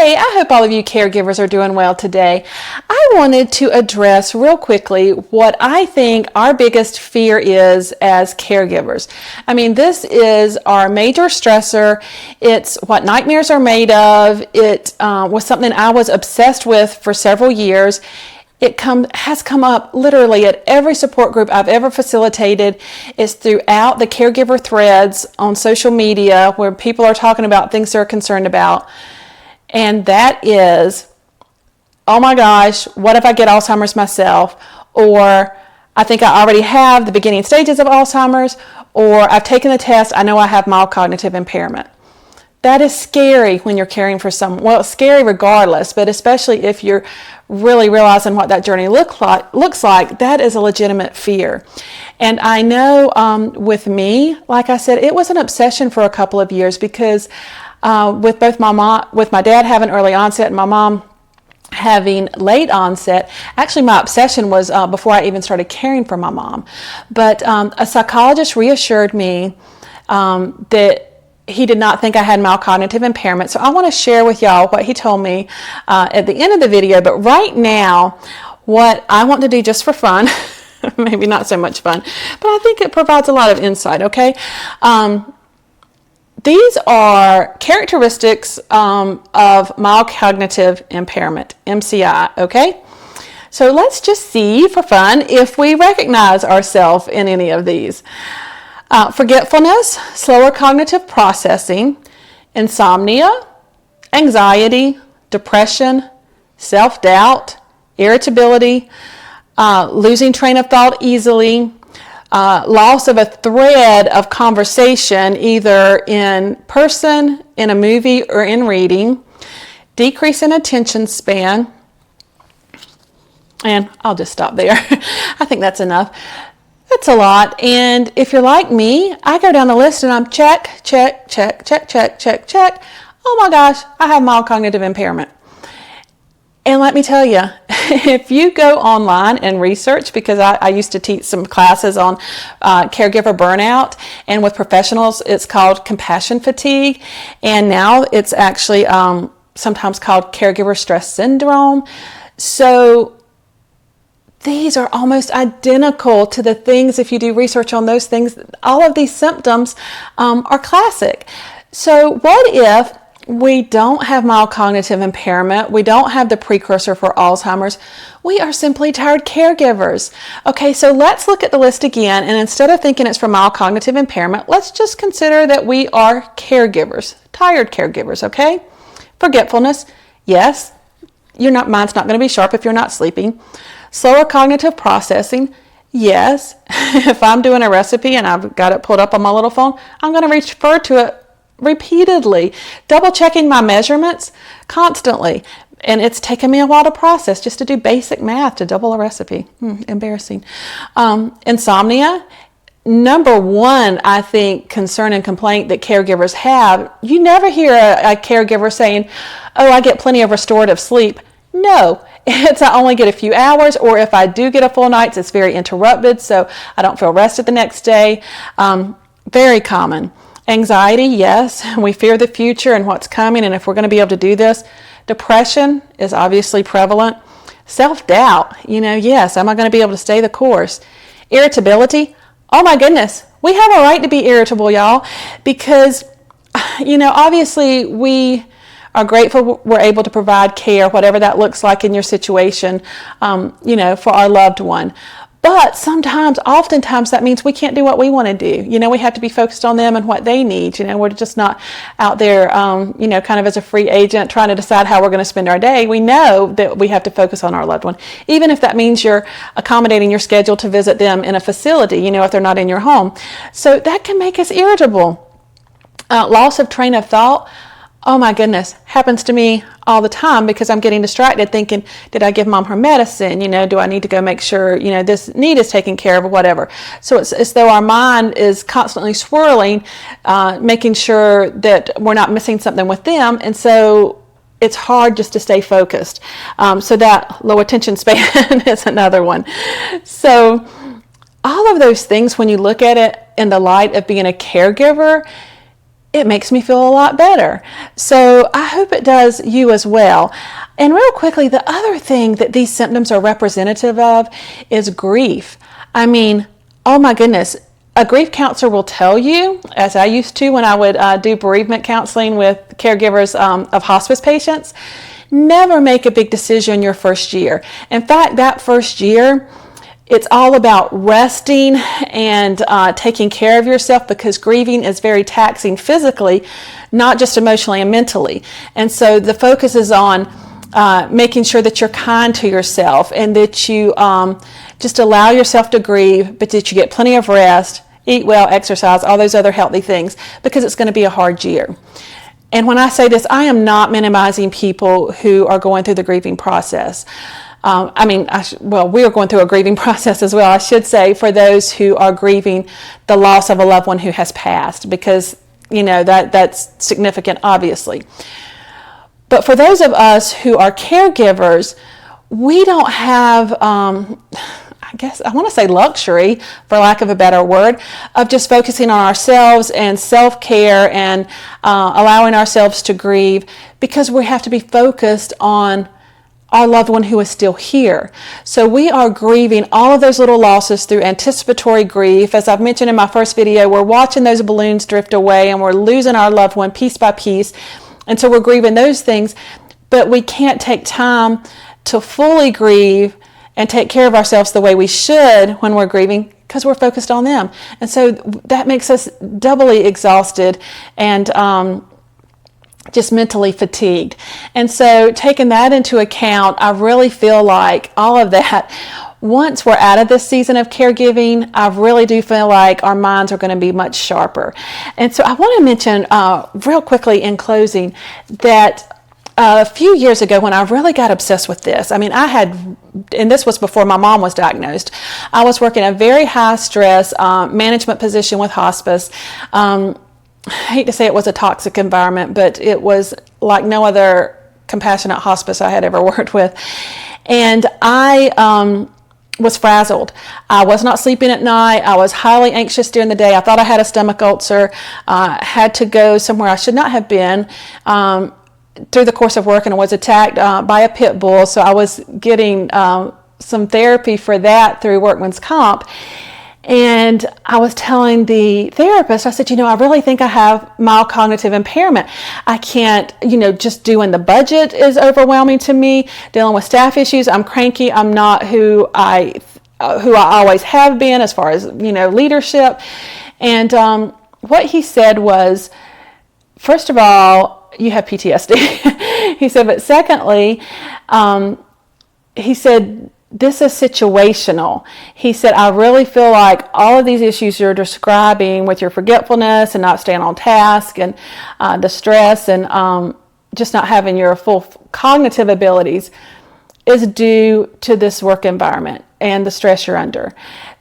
Hey, I hope all of you caregivers are doing well today. I wanted to address real quickly what I think our biggest fear is as caregivers. I mean, this is our major stressor. It's what nightmares are made of. It was something I was obsessed with for several years. It has come up literally at every support group I've ever facilitated. It's throughout the caregiver threads on social media where people are talking about things they're concerned about. And that is, oh my gosh, what if I get Alzheimer's myself? Or I think I already have the beginning stages of Alzheimer's, or I've taken the test, I know I have mild cognitive impairment. That is scary when you're caring for someone. Well, it's scary regardless, but especially if you're really realizing what that journey looks like, that is a legitimate fear. And I know with me, like I said, it was an obsession for a couple of years because with my dad having early onset and my mom having late onset, actually my obsession was before I even started caring for my mom. But a psychologist reassured me that he did not think I had mild cognitive impairment. So I want to share with y'all what he told me at the end of the video. But right now, what I want to do just for fun, maybe not so much fun, but I think it provides a lot of insight, okay? These are characteristics of mild cognitive impairment, MCI, okay? So let's just see for fun if we recognize ourselves in any of these. Forgetfulness, slower cognitive processing, insomnia, anxiety, depression, self-doubt, irritability, losing train of thought easily, loss of a thread of conversation either in person, in a movie, or in reading, decrease in attention span, and I'll just stop there. I think that's enough. That's a lot. And if you're like me, I go down the list and I'm check, check, check, check, check, check, check. Oh my gosh, I have mild cognitive impairment. And let me tell you, if you go online and research, because I used to teach some classes on caregiver burnout, and with professionals, it's called compassion fatigue. And now it's actually sometimes called caregiver stress syndrome. So these are almost identical to the things, if you do research on those things, all of these symptoms are classic. So what if we don't have mild cognitive impairment, we don't have the precursor for Alzheimer's, we are simply tired caregivers? Okay, so let's look at the list again, and instead of thinking it's for mild cognitive impairment, let's just consider that we are caregivers, tired caregivers, okay? Forgetfulness, yes, mind's not going to be sharp if you're not sleeping. Slower cognitive processing, yes. If I'm doing a recipe and I've got it pulled up on my little phone, I'm going to refer to it repeatedly, double checking my measurements constantly. And it's taken me a while to process just to do basic math to double a recipe. Embarrassing. Insomnia. Number one, I think, concern and complaint that caregivers have, you never hear a caregiver saying, oh, I get plenty of restorative sleep. No, it's I only get a few hours, or if I do get a full night's, it's very interrupted, so I don't feel rested the next day. Very common. Anxiety, yes, we fear the future and what's coming and if we're going to be able to do this. Depression is obviously prevalent. Self-doubt, yes, am I going to be able to stay the course? Irritability, oh my goodness, we have a right to be irritable, y'all, because, obviously we are grateful we're able to provide care, whatever that looks like in your situation, for our loved one. But oftentimes that means we can't do what we want to do. We have to be focused on them and what they need. We're just not out there, kind of as a free agent trying to decide how we're going to spend our day. We know that we have to focus on our loved one, even if that means you're accommodating your schedule to visit them in a facility, if they're not in your home. So that can make us irritable. Loss of train of thought. Oh my goodness, happens to me all the time because I'm getting distracted thinking, did I give mom her medicine? Do I need to go make sure, this need is taken care of or whatever. So it's as though our mind is constantly swirling, making sure that we're not missing something with them. And so it's hard just to stay focused. So that low attention span is another one. So all of those things, when you look at it in the light of being a caregiver, it makes me feel a lot better. So I hope it does you as well. And real quickly, the other thing that these symptoms are representative of is grief. I mean, oh my goodness, a grief counselor will tell you, as I used to when I would do bereavement counseling with caregivers of hospice patients, never make a big decision your first year. In fact, that first year, it's all about resting and taking care of yourself, because grieving is very taxing physically, not just emotionally and mentally. And so the focus is on making sure that you're kind to yourself and that you just allow yourself to grieve, but that you get plenty of rest, eat well, exercise, all those other healthy things, because it's going to be a hard year. And when I say this, I am not minimizing people who are going through the grieving process. We are going through a grieving process as well, I should say, for those who are grieving the loss of a loved one who has passed, because, that's significant, obviously. But for those of us who are caregivers, we don't have, I want to say luxury, for lack of a better word, of just focusing on ourselves and self-care and allowing ourselves to grieve, because we have to be focused on our loved one who is still here. So we are grieving all of those little losses through anticipatory grief. As I've mentioned in my first video, we're watching those balloons drift away and we're losing our loved one piece by piece. And so we're grieving those things, but we can't take time to fully grieve and take care of ourselves the way we should when we're grieving, because we're focused on them. And so that makes us doubly exhausted and just mentally fatigued. And so taking that into account, I really feel like all of that, once we're out of this season of caregiving, I really do feel like our minds are going to be much sharper. And so I want to mention real quickly in closing that a few years ago, when I really got obsessed with this, and this was before my mom was diagnosed, I was working a very high stress management position with hospice. I hate to say it was a toxic environment, but it was like no other compassionate hospice I had ever worked with. And I was frazzled. I was not sleeping at night. I was highly anxious during the day. I thought I had a stomach ulcer. Had to go somewhere I should not have been through the course of work, and I was attacked by a pit bull. So I was getting some therapy for that through workman's comp. And I was telling the therapist, I said, I really think I have mild cognitive impairment. I can't, just doing the budget is overwhelming to me. Dealing with staff issues, I'm cranky. I'm not who I always have been as far as, leadership. And what he said was, first of all, you have PTSD. He said, but secondly, he said, this is situational. He said, I really feel like all of these issues you're describing with your forgetfulness and not staying on task and the stress and just not having your full cognitive abilities is due to this work environment and the stress you're under.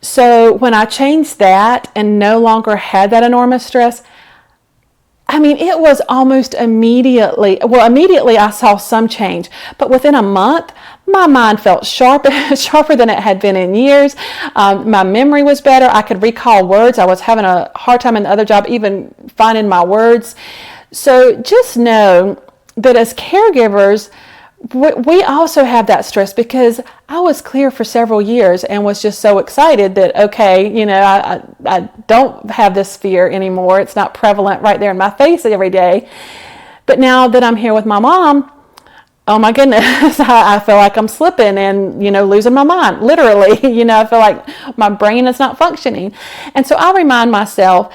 So when I changed that and no longer had that enormous stress, it was almost immediately I saw some change, but within a month, my mind felt sharper than it had been in years. My memory was better. I could recall words. I was having a hard time in the other job even finding my words. So just know that as caregivers, we also have that stress, because I was clear for several years and was just so excited that, okay, I don't have this fear anymore. It's not prevalent right there in my face every day. But now that I'm here with my mom, oh my goodness, I feel like I'm slipping and, losing my mind, literally. I feel like my brain is not functioning. And so I remind myself,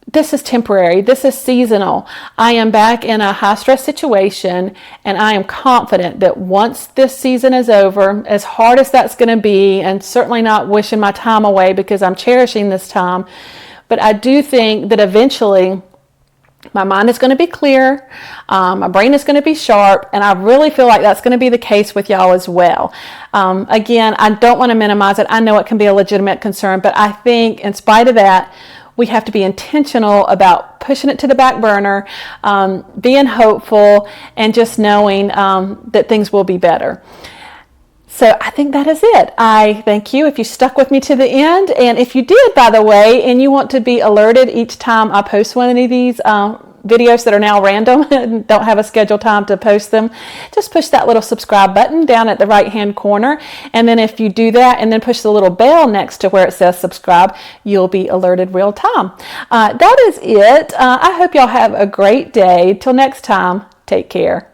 this is temporary. This is seasonal. I am back in a high stress situation, and I am confident that once this season is over, as hard as that's going to be, and certainly not wishing my time away because I'm cherishing this time, but I do think that eventually my mind is going to be clear, my brain is going to be sharp, and I really feel like that's going to be the case with y'all as well. Again, I don't want to minimize it. I know it can be a legitimate concern, but I think in spite of that, we have to be intentional about pushing it to the back burner, being hopeful, and just knowing that things will be better. So I think that is it. I thank you if you stuck with me to the end. And if you did, by the way, and you want to be alerted each time I post one of these videos that are now random and don't have a scheduled time to post them, just push that little subscribe button down at the right hand corner. And then if you do that and then push the little bell next to where it says subscribe, you'll be alerted real time. That is it. I hope y'all have a great day. Till next time, take care.